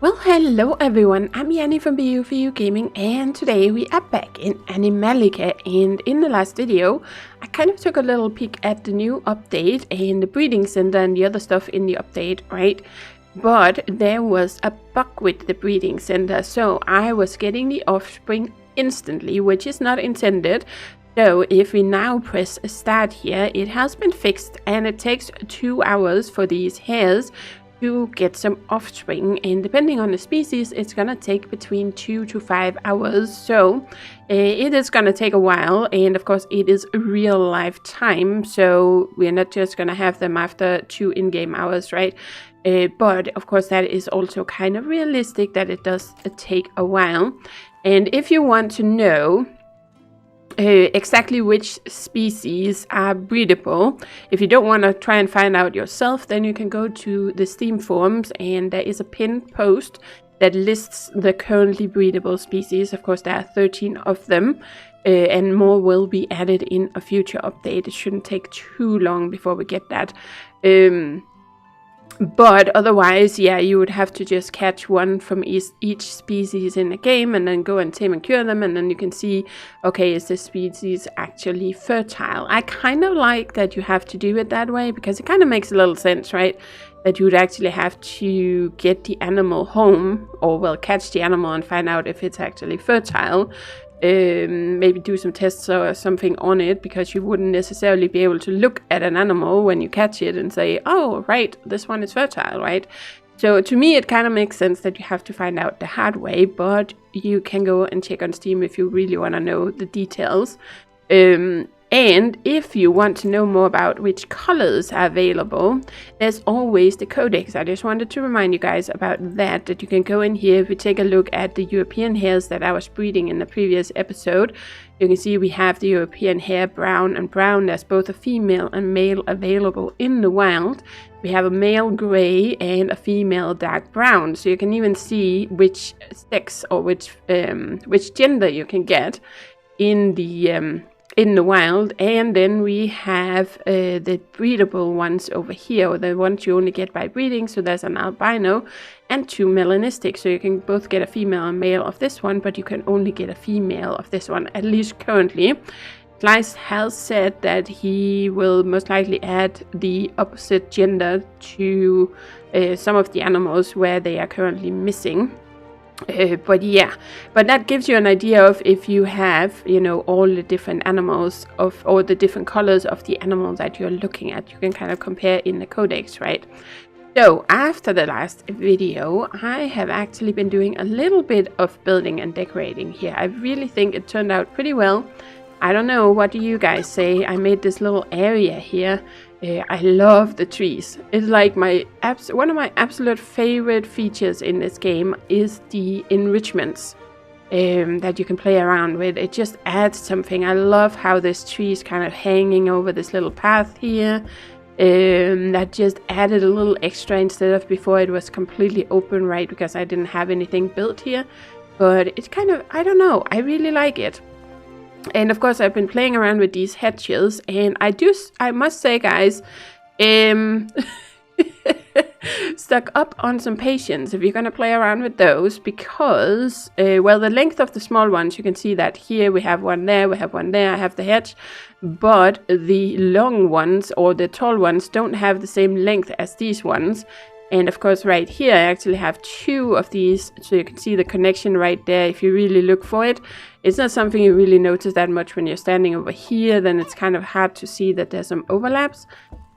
Well, hello everyone, I'm Yanni from v4.4 Gaming, and today we are back in Animallica. And in the last video, I kind of took a little peek at the new update and the breeding center and the other stuff in the update, right? But there was a bug with the breeding center, so I was getting the offspring instantly, which is not intended. So if we now press start here, it has been fixed, and it takes 2 hours for these hares to get some offspring, and depending on the species it's gonna take between 2 to 5 hours. So it is gonna take a while, and of course it is real life time, so we're not just gonna have them after 2 in-game hours, right? But of course that is also kind of realistic that it does take a while. And if you want to know exactly which species are breedable, if you don't want to try and find out yourself, then you can go to the Steam forums, and there is a pinned post that lists the currently breedable species. Of course there are 13 of them, and more will be added in a future update. It shouldn't take too long before we get that. But otherwise, yeah, you would have to just catch one from each species in the game and then go and tame and cure them, and then you can see, okay, is this species actually fertile? I kind of like that you have to do it that way, because it kind of makes a little sense, right? That you would actually have to get the animal home, or well, catch the animal and find out if it's actually fertile. Maybe do some tests or something on it, because you wouldn't necessarily be able to look at an animal when you catch it and say, oh, right, this one is fertile, right? So to me, it kind of makes sense that you have to find out the hard way, but you can go and check on Steam if you really want to know the details. And if you want to know more about which colors are available, there's always the codex. I just wanted to remind you guys about that you can go in here. If we take a look at the European hares that I was breeding in the previous episode, you can see we have the European hare brown and brown. There's both a female and male available in the wild. We have a male gray and a female dark brown. So you can even see which sex or which gender you can get in the wild. And then we have the breedable ones over here, or the ones you only get by breeding. So there's an albino and 2 melanistic, so you can both get a female and male of this one, but you can only get a female of this one, at least currently. Slice has said that he will most likely add the opposite gender to some of the animals where they are currently missing. But yeah, but that gives you an idea of if you have, you know, all the different animals of all the different colors of the animal that you're looking at. You can kind of compare in the codex, right? So after the last video, I have actually been doing a little bit of building and decorating here. I really think it turned out pretty well. I don't know, what do you guys say? I made this little area here. I love the trees. It's like one of my absolute favorite features in this game is the enrichments that you can play around with. It just adds something. I love how this tree is kind of hanging over this little path here. That just added a little extra instead of before it was completely open, right? Because I didn't have anything built here. But it's kind of, I don't know, I really like it. And of course I've been playing around with these hedges, and I must say, guys, stuck up on some patience if you're going to play around with those, because well, the length of the small ones, you can see that here we have one there, we have one there, I have the hedge, but the long ones or the tall ones don't have the same length as these ones. And of course right here I actually have 2 of these, so you can see the connection right there if you really look for it. It's not something you really notice that much when you're standing over here, then it's kind of hard to see that there's some overlaps.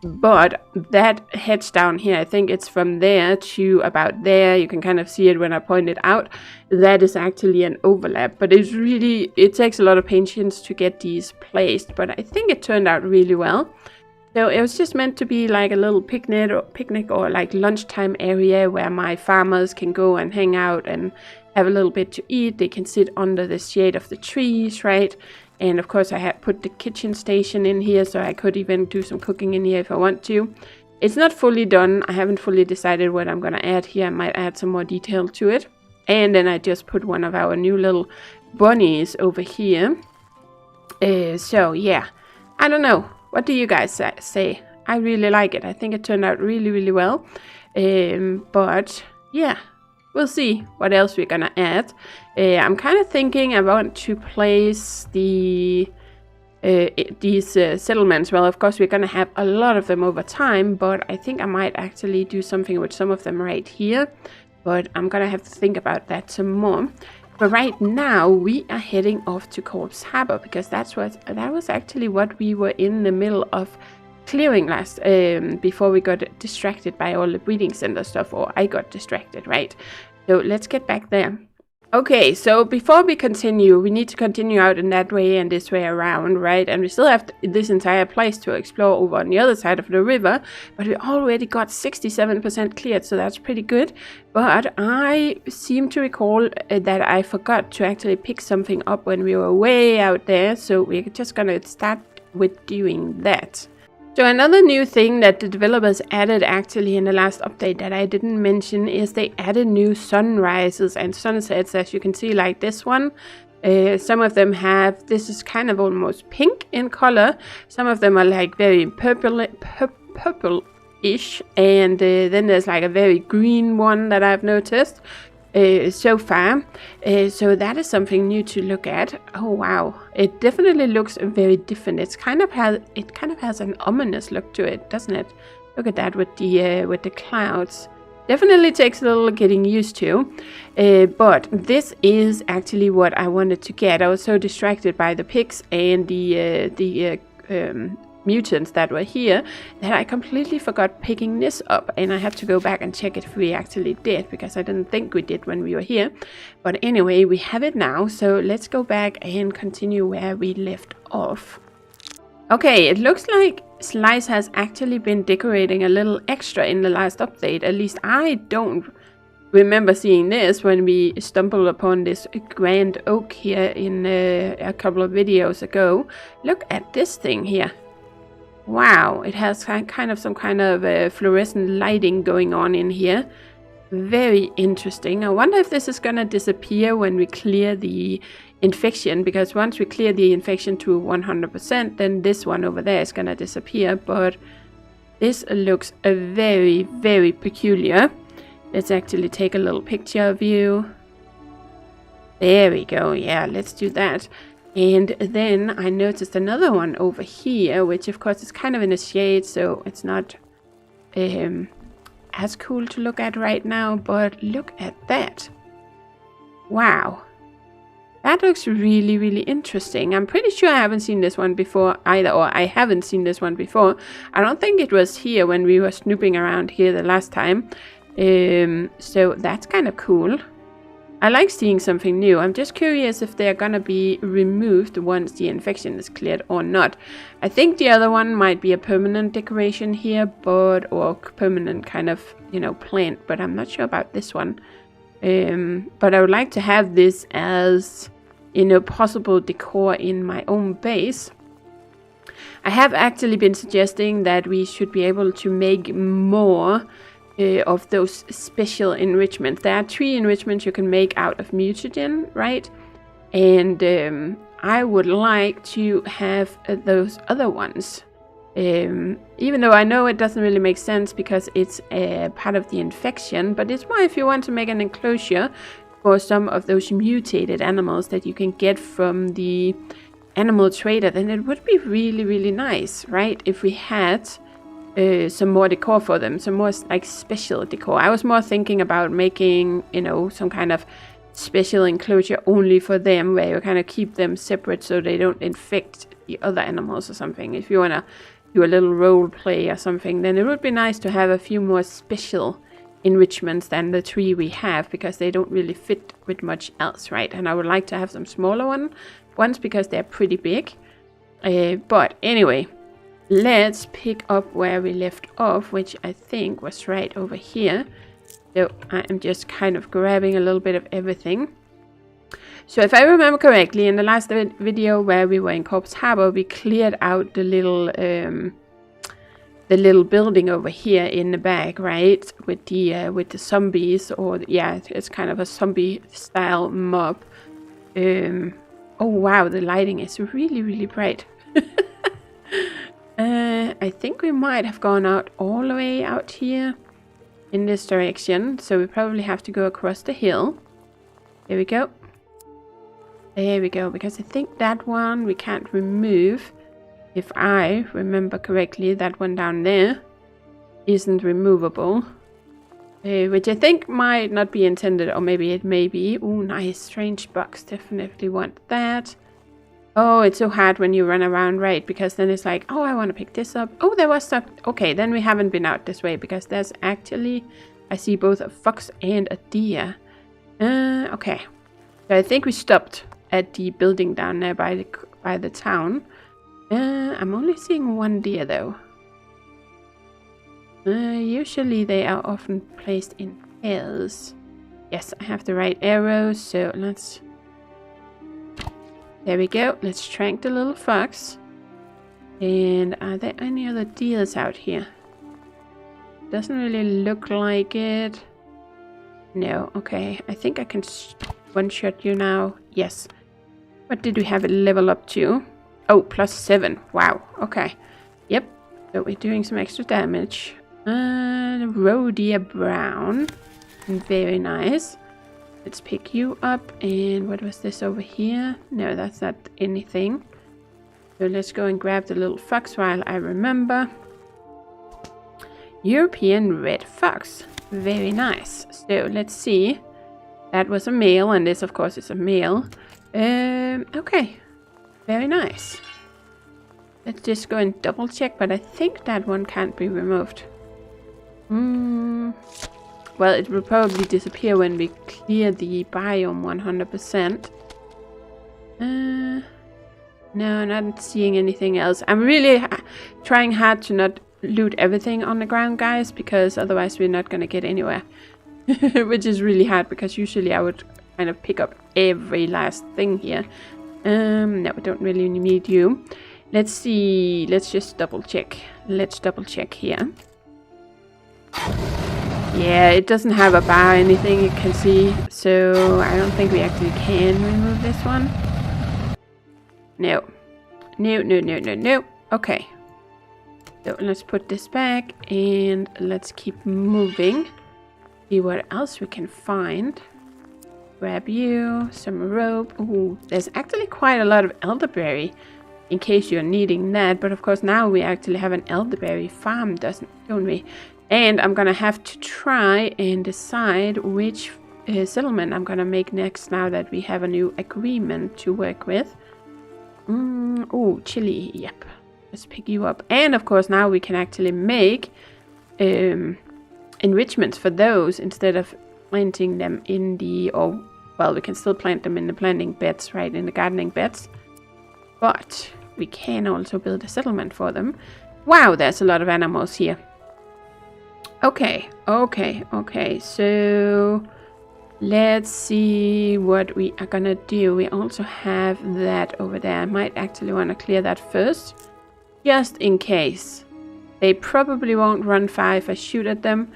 But that hedge down here, I think it's from there to about there, you can kind of see it when I point it out. That is actually an overlap, but it takes a lot of patience to get these placed, but I think it turned out really well. So it was just meant to be like a little picnic or like lunchtime area where my farmers can go and hang out and have a little bit to eat. They can sit under the shade of the trees, right? And of course I had put the kitchen station in here, so I could even do some cooking in here if I want to. It's not fully done. I haven't fully decided what I'm going to add here. I might add some more detail to it. And then I just put one of our new little bunnies over here. So yeah, I don't know. What do you guys say? I really like it. I think it turned out really, really well. But yeah, we'll see what else we're gonna add. I'm kind of thinking I want to place these settlements. Well, of course, we're gonna have a lot of them over time, but I think I might actually do something with some of them right here. But I'm gonna have to think about that some more. But right now, we are heading off to Corpse Harbor because that was actually what we were in the middle of clearing last before we got distracted by all the breeding center stuff, or I got distracted, right? So let's get back there. Okay, so before we continue, we need to continue out in that way and this way around, right? And we still have this entire place to explore over on the other side of the river, but we already got 67% cleared, so that's pretty good. But I seem to recall that I forgot to actually pick something up when we were way out there, so we're just gonna start with doing that. So another new thing that the developers added actually in the last update that I didn't mention is they added new sunrises and sunsets, as you can see, like this one. Some of them have, this is kind of almost pink in color. Some of them are like very purple-ish, and then there's like a very green one that I've noticed so far. So that is something new to look at. Oh wow, it definitely looks very different. It kind of has an ominous look to it, doesn't it? Look at that with the clouds. Definitely takes a little getting used to, but this is actually what I wanted to get. I was so distracted by the pigs and the mutants that were here that I completely forgot picking this up, and I have to go back and check if we actually did, because I didn't think we did when we were here. But anyway, we have it now, so let's go back and continue where we left off. Okay, it looks like Slice has actually been decorating a little extra in the last update. At least I don't remember seeing this when we stumbled upon this grand oak here in a couple of videos ago. Look at this thing here. Wow, it has kind of some kind of fluorescent lighting going on in here. Very interesting. I wonder if this is gonna disappear when we clear the infection, because once we clear the infection to 100%, then this one over there is gonna disappear. But this looks very, very peculiar. Let's actually take a little picture of you. There we go. Yeah, let's do that. And then I noticed another one over here, which of course is kind of in a shade, so it's not as cool to look at right now, but look at that. Wow. That looks really, really interesting. I'm pretty sure I haven't seen this one before either, or I haven't seen this one before. I don't think it was here when we were snooping around here the last time. So that's kind of cool. I like seeing something new. I'm just curious if they're gonna be removed once the infection is cleared or not. I think the other one might be a permanent decoration here, or permanent kind of, you know, plant, but I'm not sure about this one. But I would like to have this as, you know, possible decor in my own base. I have actually been suggesting that we should be able to make more of those special enrichments. There are 3 enrichments you can make out of mutagen, right? And I would like to have those other ones. Even though I know it doesn't really make sense because it's part of the infection, but it's more if you want to make an enclosure for some of those mutated animals that you can get from the animal trader, then it would be really, really nice, right? If we had some more decor for them, some more like special decor. I was more thinking about making, you know, some kind of special enclosure only for them, where you kind of keep them separate so they don't infect the other animals or something. If you want to do a little role play or something, then it would be nice to have a few more special enrichments than the 3 we have, because they don't really fit with much else, right? And I would like to have some smaller ones because they're pretty big. But anyway, let's pick up where we left off, which I think was right over here. So I am just kind of grabbing a little bit of everything. So if I remember correctly, in the last video where we were in Corpse Harbor, we cleared out the little building over here in the back, right? With the zombies, or yeah, it's kind of a zombie style mob. Oh wow, the lighting is really, really bright. I think we might have gone out all the way out here. in this direction. So we probably have to go across the hill. There we go. There we go. Because I think that one we can't remove. If I remember correctly, that one down there isn't removable. Which I think might not be intended, or maybe it may be. Oh, nice. Strange box. Definitely want that. Oh, it's so hard when you run around, right? Because then it's like, oh, I want to pick this up. Oh, there was stuff. Okay, then we haven't been out this way because there's actually, I see both a fox and a deer. Okay. So I think we stopped at the building down there by the town. I'm only seeing one deer though. Usually they are often placed in hills. Yes, I have the right arrows, so let's... There we go. Let's trank the little fox. And are there any other deers out here? Doesn't really look like it. No, okay. I think I can one-shot you now. Yes. What did we have it level up to? Oh, +7. Wow. Okay. Yep. So we're doing some extra damage. Roe deer brown. Very nice. Let's pick you up. And what was this over here? No, that's not anything. So let's go and grab the little fox while I remember. European red fox. Very nice. So let's see. That was a male, and this of course is a male. Okay. Very nice. Let's just go and double check, but I think that one can't be removed. Well, it will probably disappear when we clear the biome 100%. No, not seeing anything else. I'm really trying hard to not loot everything on the ground, guys, because otherwise we're not going to get anywhere. Which is really hard, because usually I would kind of pick up every last thing here. No, we don't really need you. Let's see. Let's just double check. Let's double check here. Yeah, it doesn't have a bar or anything you can see, so I don't think we actually can remove this one. No. No. Okay. So let's put this back and let's keep moving. See what else we can find. Grab you, some rope. Ooh, there's actually quite a lot of elderberry in case you're needing that. But of course now we actually have an elderberry farm, don't we? And I'm gonna have to try and decide which settlement I'm gonna make next now that we have a new agreement to work with. Oh, chili, yep. Let's pick you up. And of course now we can actually make enrichments for those instead of planting them in the... Oh, well, we can still plant them in the planting beds, right? In the gardening beds. But we can also build a settlement for them. Wow, there's a lot of animals here. Okay. So let's see what we are gonna do. We also have that over there. I might actually want to clear that first, just in case. They probably won't run far if I shoot at them,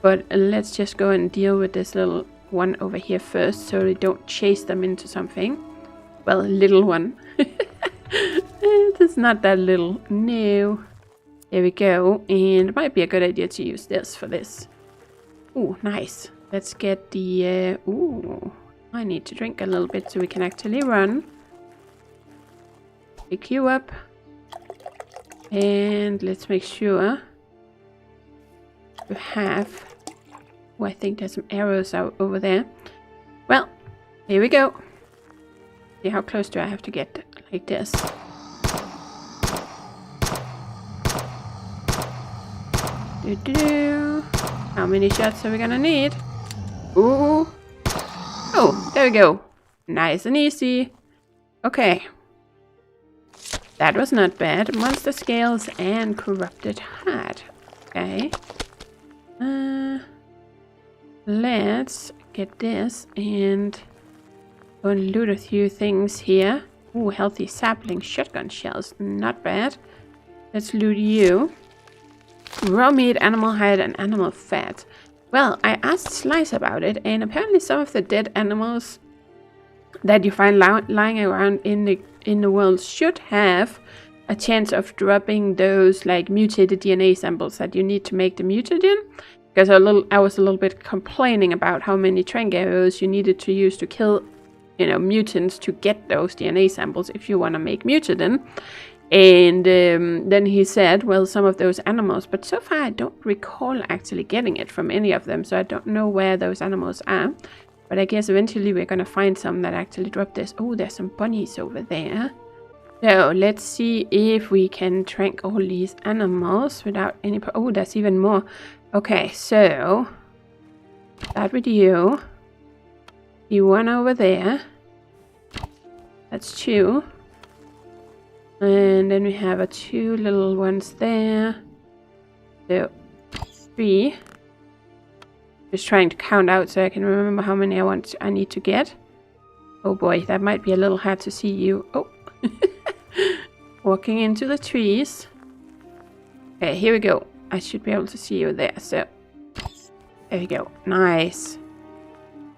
but let's just go and deal with this little one over here first, so we don't chase them into something. Well, little one. It's not that little. No. There we go, and it might be a good idea to use this for this. Ooh, nice. Let's get the... ooh, I need to drink a little bit so we can actually run. Pick you up. And let's make sure we have... Oh, I think there's some arrows out over there. Well, here we go. See, how close do I have to get? Like this. How many shots are we gonna need? Ooh. Oh, there we go. Nice and easy. Okay. That was not bad. Monster scales and corrupted heart. Okay. Let's get this and go and loot a few things here. Ooh, healthy sapling shotgun shells. Not bad. Let's loot you. Raw meat, animal hide, and animal fat. Well, I asked Slice about it, and apparently some of the dead animals that you find lying around in the world should have a chance of dropping those like mutated DNA samples that you need to make the mutagen. Because I was a little bit complaining about how many trank arrows you needed to use to kill, you know, mutants to get those DNA samples if you want to make mutagen. And then he said, well, some of those animals, but so far I don't recall actually getting it from any of them, so I don't know where those animals are. But I guess eventually we're going to find some that actually drop this. Oh, there's some bunnies over there. So let's see if we can trank all these animals without any... Oh, there's even more. Okay, so start with you. The one over there. That's 2. And then we have 2 little ones there. So 3. Just trying to count out so I can remember how many I need to get. Oh boy, that might be a little hard to see you. Oh. Walking into the trees. Okay, here we go. I should be able to see you there. So there we go. Nice.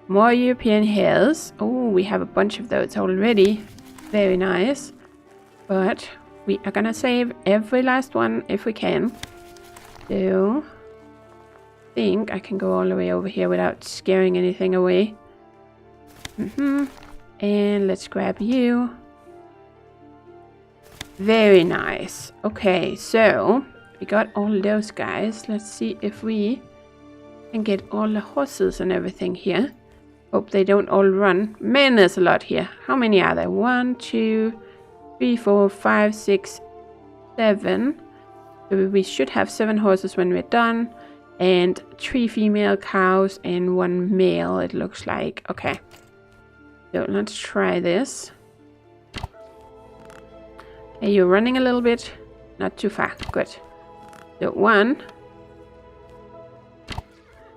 More European hares. Oh, we have a bunch of those already. Very nice. But we are gonna save every last one if we can. So I think I can go all the way over here without scaring anything away. And let's grab you. Very nice. Okay, so we got all those guys. Let's see if we can get all the horses and everything here. Hope they don't all run. Man, there's a lot here. How many are there? 1, 2, 3, 4, 5, 6, 7. So we should have 7 horses when we're done. And 3 female cows and 1 male, it looks like. Okay. So let's try this. Okay, you're running a little bit. Not too far. Good. So 1.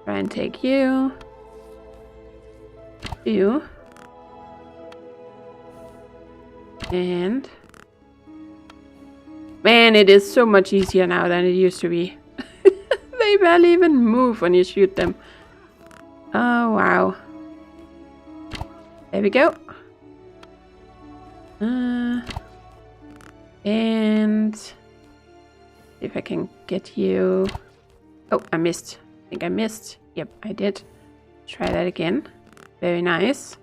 Try and take you. 2. And man, it is so much easier now than it used to be. They barely even move when you shoot them. Oh wow. There we go. And see if I can get you. Oh, I missed. I think I missed. Yep, I did. Try that again. Very nice.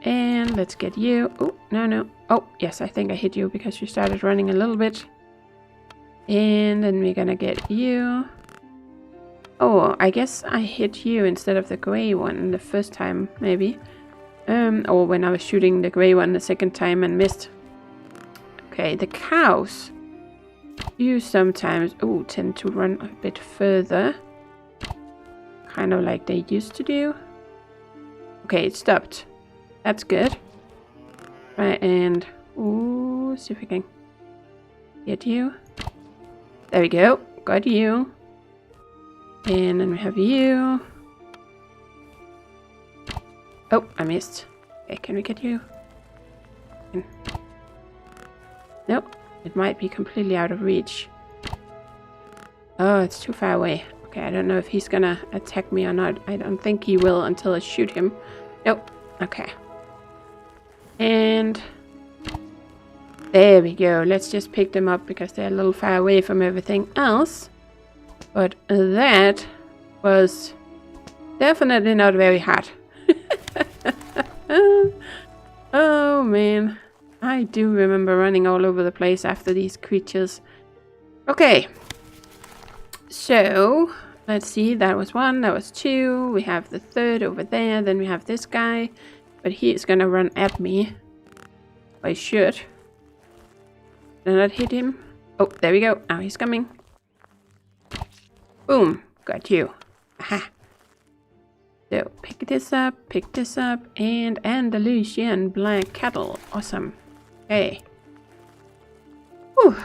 And let's get you. Oh, no. Oh, yes, I think I hit you because you started running a little bit. And then we're gonna get you. Oh, I guess I hit you instead of the gray one the first time, maybe. Or when I was shooting the gray one the second time and missed. Okay, the cows do sometimes tend to run a bit further. Kind of like they used to do. Okay, it stopped. That's good. Right, and see if we can get you. There we go. Got you. And then we have you. Oh, I missed. Okay, can we get you? Nope. It might be completely out of reach. Oh, it's too far away. Okay, I don't know if he's gonna attack me or not. I don't think he will until I shoot him. Nope. Okay. And there we go. Let's just pick them up because they're a little far away from everything else. But that was definitely not very hard. Oh man. I do remember running all over the place after these creatures. Okay. So, let's see. That was 1. That was 2. We have the 3rd over there. Then we have this guy. But he is gonna run at me. I should. Did I not hit him? Oh, there we go. Now he's coming. Boom. Got you. Aha. So, pick this up, and Andalusian black cattle. Awesome. Okay. Whew.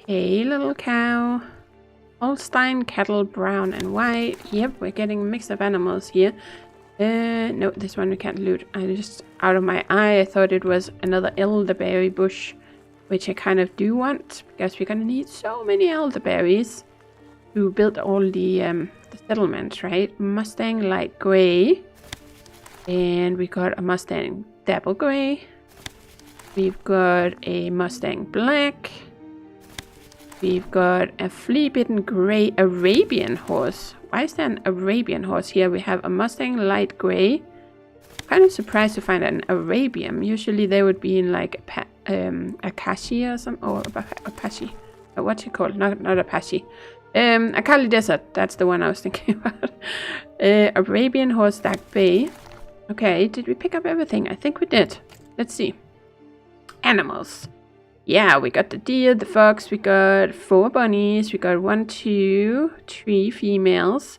Hey, little cow. Holstein cattle, brown and white. Yep, we're getting a mix of animals here. No, this one we can't loot. I just, out of my eye, I thought it was another elderberry bush, which I kind of do want, because we're gonna need so many elderberries to build all the settlements, right? Mustang light gray. And we got a Mustang dapple gray. We've got a Mustang black. We've got a flea-bitten grey Arabian horse. Why is there an Arabian horse here? We have a Mustang light grey. Kind of surprised to find an Arabian. Usually they would be in like Apache or something. Or Apache. What's it called? Not Apache. Akali Desert. That's the one I was thinking about. Arabian horse dark bay. Okay, did we pick up everything? I think we did. Let's see. Animals. Yeah, we got the deer, the fox, we got 4 bunnies, we got 1, 2, 3 females,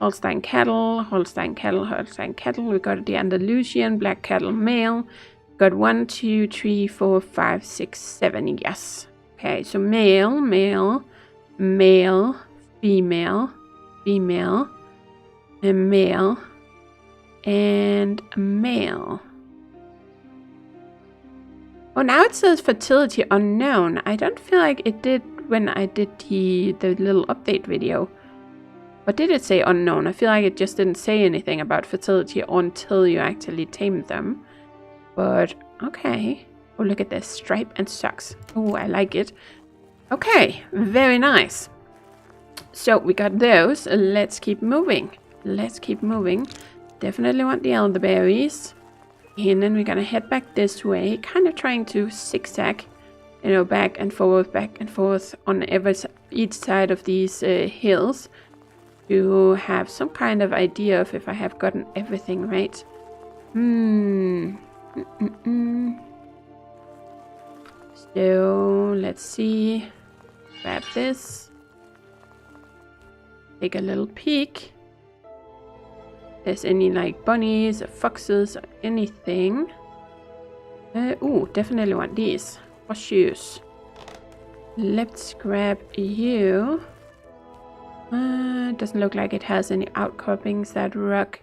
Holstein cattle, Holstein cattle, Holstein cattle, we got the Andalusian black cattle male, we got 1, 2, 3, 4, 5, 6, 7, yes. Okay, so male, male, male, female, female, a male, and a male. Oh, now it says fertility unknown. I don't feel like it did when I did the little update video. But did it say unknown? I feel like it just didn't say anything about fertility until you actually tamed them. But, okay. Oh, look at this. Stripe and socks. Oh, I like it. Okay, very nice. So, we got those. Let's keep moving. Let's keep moving. Definitely want the elderberries. And then we're gonna head back this way, kind of trying to zigzag, you know, back and forth on each side of these hills to have some kind of idea of if I have gotten everything right. So let's see. Grab this. Take a little peek. There's any like bunnies or foxes or anything. Ooh, definitely want these. Horseshoes. Let's grab you. Doesn't look like it has any outcroppings, that rock.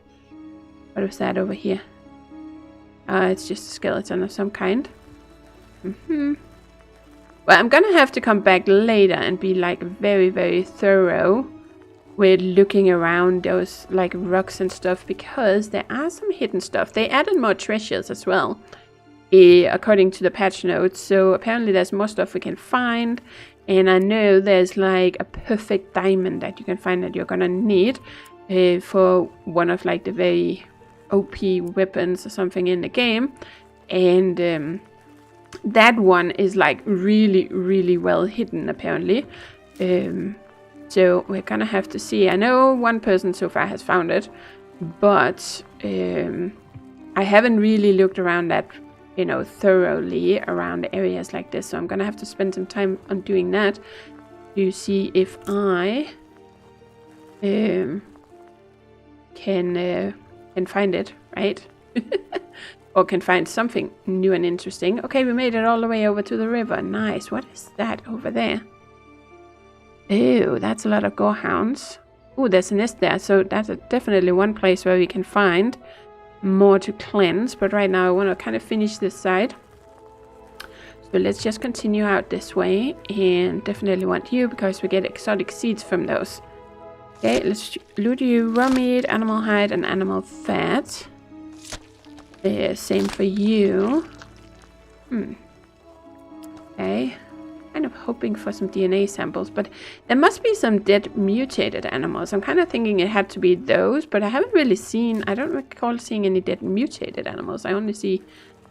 What is that over here? It's just a skeleton of some kind. Well, I'm gonna have to come back later and be like very, very thorough with looking around those like rocks and stuff, because there are some hidden stuff. They added more treasures as well, according to the patch notes. So apparently there's more stuff we can find, and I know there's like a perfect diamond that you can find that you're gonna need for one of like the very OP weapons or something in the game, and that one is like really, really well hidden apparently. So we're gonna have to see. I know one person so far has found it, but I haven't really looked around that, you know, thoroughly around areas like this. So I'm gonna have to spend some time on doing that to see if I can find it, right? Or can find something new and interesting. Okay, we made it all the way over to the river. Nice. What is that over there? Ew, that's a lot of gorehounds. Ooh, there's a nest there, so that's definitely one place where we can find more to cleanse. But right now I want to kind of finish this side. So let's just continue out this way, and definitely want you because we get exotic seeds from those. Okay, let's loot you. Raw meat, animal hide, and animal fat. Same for you. Okay. Kind of hoping for some DNA samples, but there must be some dead mutated animals. I'm kind of thinking it had to be those, but I haven't really seen, I don't recall seeing any dead mutated animals. I only see,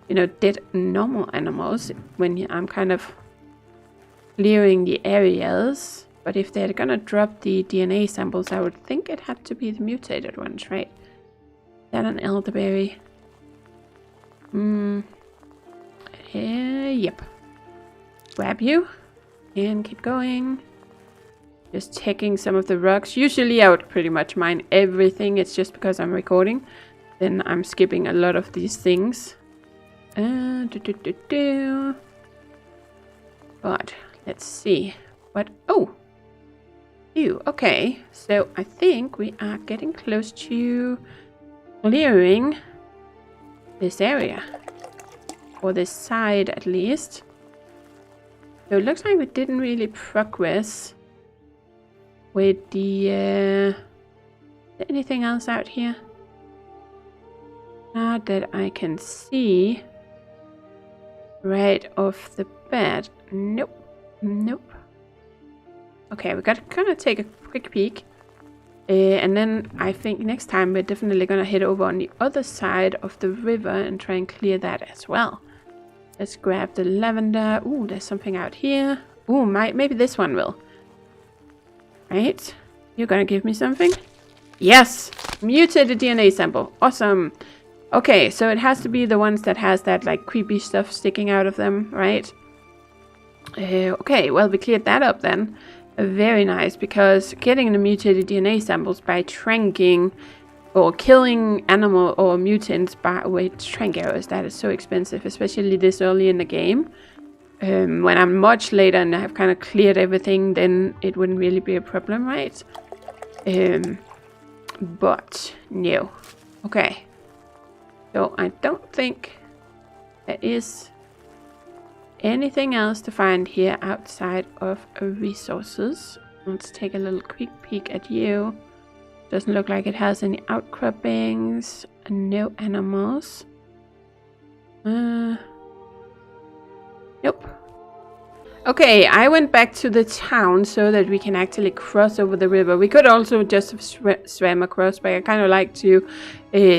you know, dead normal animals when I'm kind of clearing the areas. But if they're gonna drop the DNA samples, I would think it had to be the mutated ones, right? Is that an elderberry? Yep. Grab you and keep going. Just checking some of the rocks. Usually I would pretty much mine everything. It's just because I'm recording. Then I'm skipping a lot of these things. But let's see. What? Oh! Ew, okay. So I think we are getting close to clearing this area. Or this side at least. So it looks like we didn't really progress with the... is there anything else out here? Not that I can see right off the bat. Nope. Nope. Okay, we got to kind of take a quick peek. And then I think next time we're definitely going to head over on the other side of the river and try and clear that as well. Let's grab the lavender. Ooh, there's something out here. Ooh, maybe this one will. Right. You're going to give me something? Yes! Mutated DNA sample. Awesome. Okay, so it has to be the ones that has that like creepy stuff sticking out of them, right? Okay, well, we cleared that up then. Very nice, because getting the mutated DNA samples by tranking or killing animal or mutants with trank arrows, that is so expensive, especially this early in the game. When I'm much later and I have kind of cleared everything, then it wouldn't really be a problem, right? But no. Okay. So I don't think there is anything else to find here outside of resources. Let's take a little quick peek at you. Doesn't look like it has any outcroppings. No animals. Nope. Okay, I went back to the town so that we can actually cross over the river. We could also just have swam across, but I kind of like to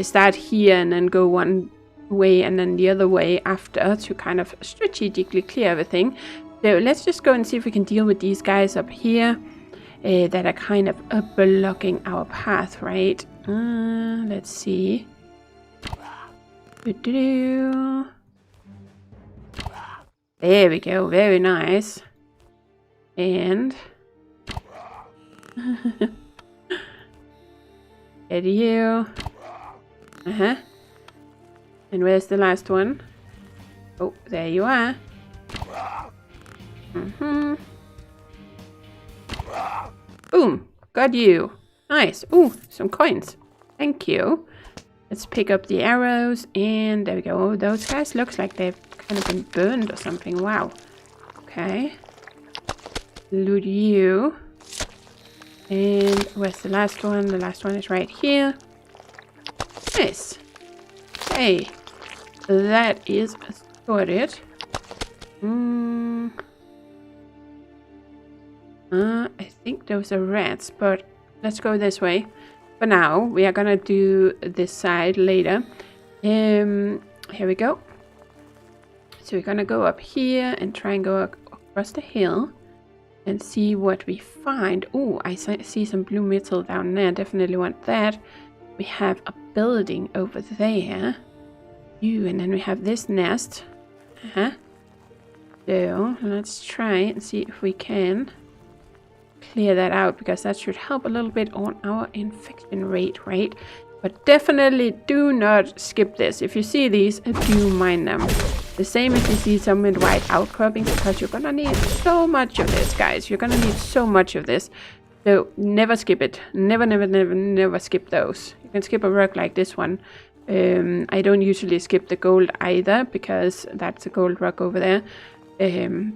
start here and then go one way and then the other way after to kind of strategically clear everything. So let's just go and see if we can deal with these guys up here that are kind of blocking our path, right? Let's see. There we go, very nice. And get you. And where's the last one? Oh, there you are. Boom, got you. Nice. Ooh, some coins. Thank you. Let's pick up the arrows, and there we go. Oh, those guys looks like they've kind of been burned or something. Wow. Okay. Loot you. And where's the last one? The last one is right here. Nice. Hey, that is sorted. I think those are rats, but let's go this way. For now, we are gonna do this side later. Here we go. So we're gonna go up here and try and go across the hill and see what we find. Oh, I see some blue metal down there. Definitely want that. We have a building over there. Ooh, and then we have this nest. So let's try and see if we can clear that out, because that should help a little bit on our infection rate, right? But definitely do not skip this. If you see these, do mine them. The same if you see some with white outcropping, because you're gonna need so much of this, guys. You're gonna need so much of this. So never skip it. Never skip those. You can skip a rock like this one. I don't usually skip the gold either, because that's a gold rock over there.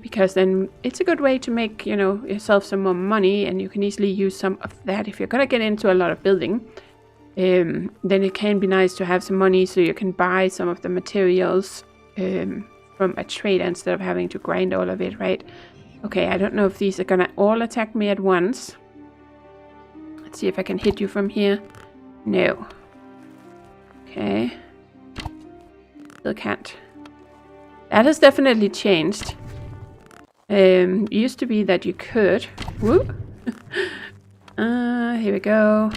Because then it's a good way to make, you know, yourself some more money, and you can easily use some of that if you're gonna get into a lot of building. Then it can be nice to have some money so you can buy some of the materials from a trader instead of having to grind all of it, right? Okay, I don't know if these are gonna all attack me at once. Let's see if I can hit you from here. No. Okay. Still can't. That has definitely changed. It used to be that you could. Whoop. Here we go.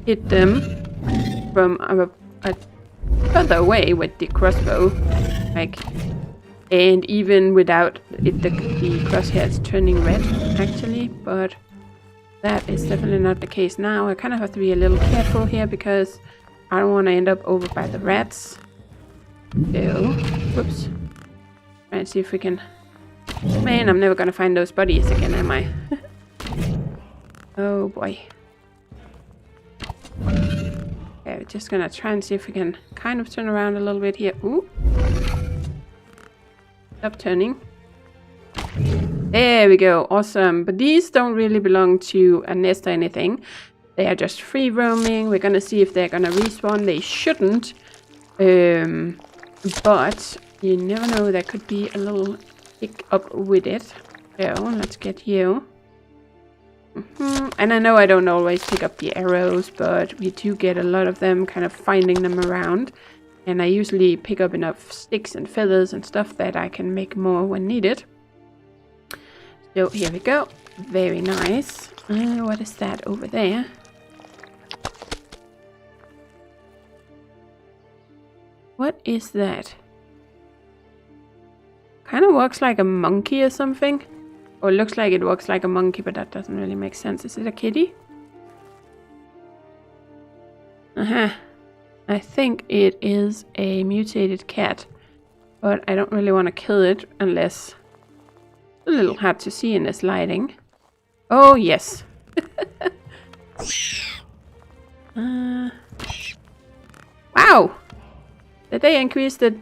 Hit them from a further away with the crossbow. Like, and even without it, the crosshairs turning red, actually. But that is definitely not the case now. I kind of have to be a little careful here, because I don't want to end up over by the rats. So, whoops. Try and see if we can... Man, I'm never gonna find those bodies again, am I? Oh boy. Okay, we're just gonna try and see if we can kind of turn around a little bit here. Ooh. Stop turning. There we go, awesome. But these don't really belong to a nest or anything. They are just free roaming. We're gonna see if they're gonna respawn. They shouldn't. But you never know, there could be a little pick up with it. So let's get you. And I know I don't always pick up the arrows, but we do get a lot of them, kind of finding them around. And I usually pick up enough sticks and feathers and stuff that I can make more when needed. So here we go. Very nice. What is that over there? What is that? Kind of walks like a monkey or something. Or it looks like it walks like a monkey, but that doesn't really make sense. Is it a kitty? I think it is a mutated cat. But I don't really want to kill it unless... It's a little hard to see in this lighting. Oh, yes. Wow! Did they increase the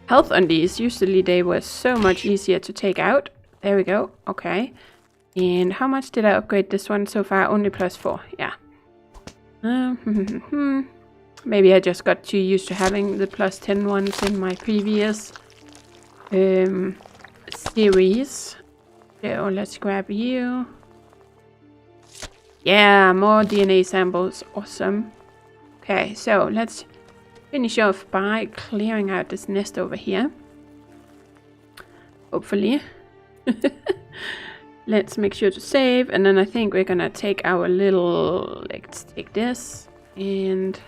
health on these? Usually they were so much easier to take out. There we go. Okay. And how much did I upgrade this one so far? Only +4. Yeah. Maybe I just got too used to having the +10 ones in my previous series. So let's grab you. Yeah, more DNA samples. Awesome. Okay, so let's finish off by clearing out this nest over here. Hopefully. Let's make sure to save, and then I think we're gonna take our little... Let's take this and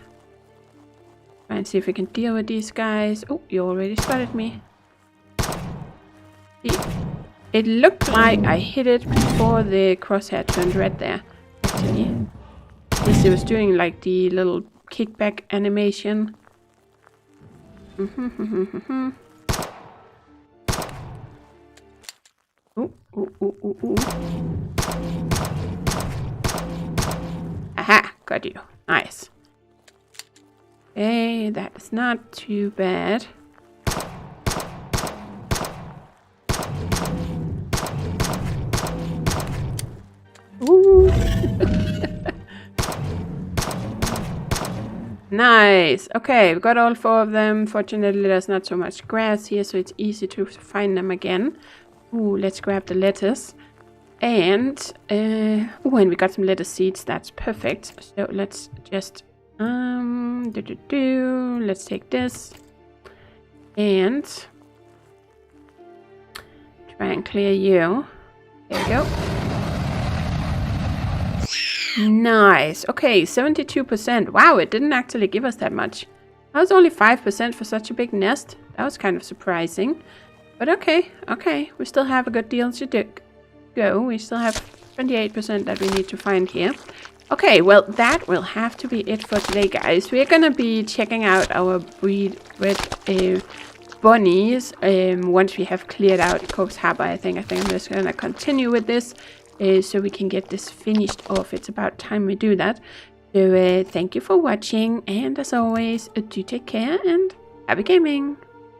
try and see if we can deal with these guys. Oh, you already spotted me. See, it looked like I hit it before the crosshair turned red there. Actually, yes, it was doing like the little kickback animation. Ooh. Aha, got you. Nice. Okay, that is not too bad. Ooh. Nice. Okay, we got all 4 of them. Fortunately, there's not so much grass here, so it's easy to find them again. Ooh, let's grab the lettuce. And, and we got some lettuce seeds. That's perfect. So let's just, let's take this. And try and clear you. There we go. Nice. Okay, 72%. Wow, it didn't actually give us that much. That was only 5% for such a big nest. That was kind of surprising. But okay. We still have a good deal to go. We still have 28% that we need to find here. Okay, well, that will have to be it for today, guys. We're gonna be checking out our breed with bunnies once we have cleared out Coast Harbor. I think I'm just gonna continue with this. So we can get this finished off. It's about time we do that. So thank you for watching, and as always, do take care and happy gaming.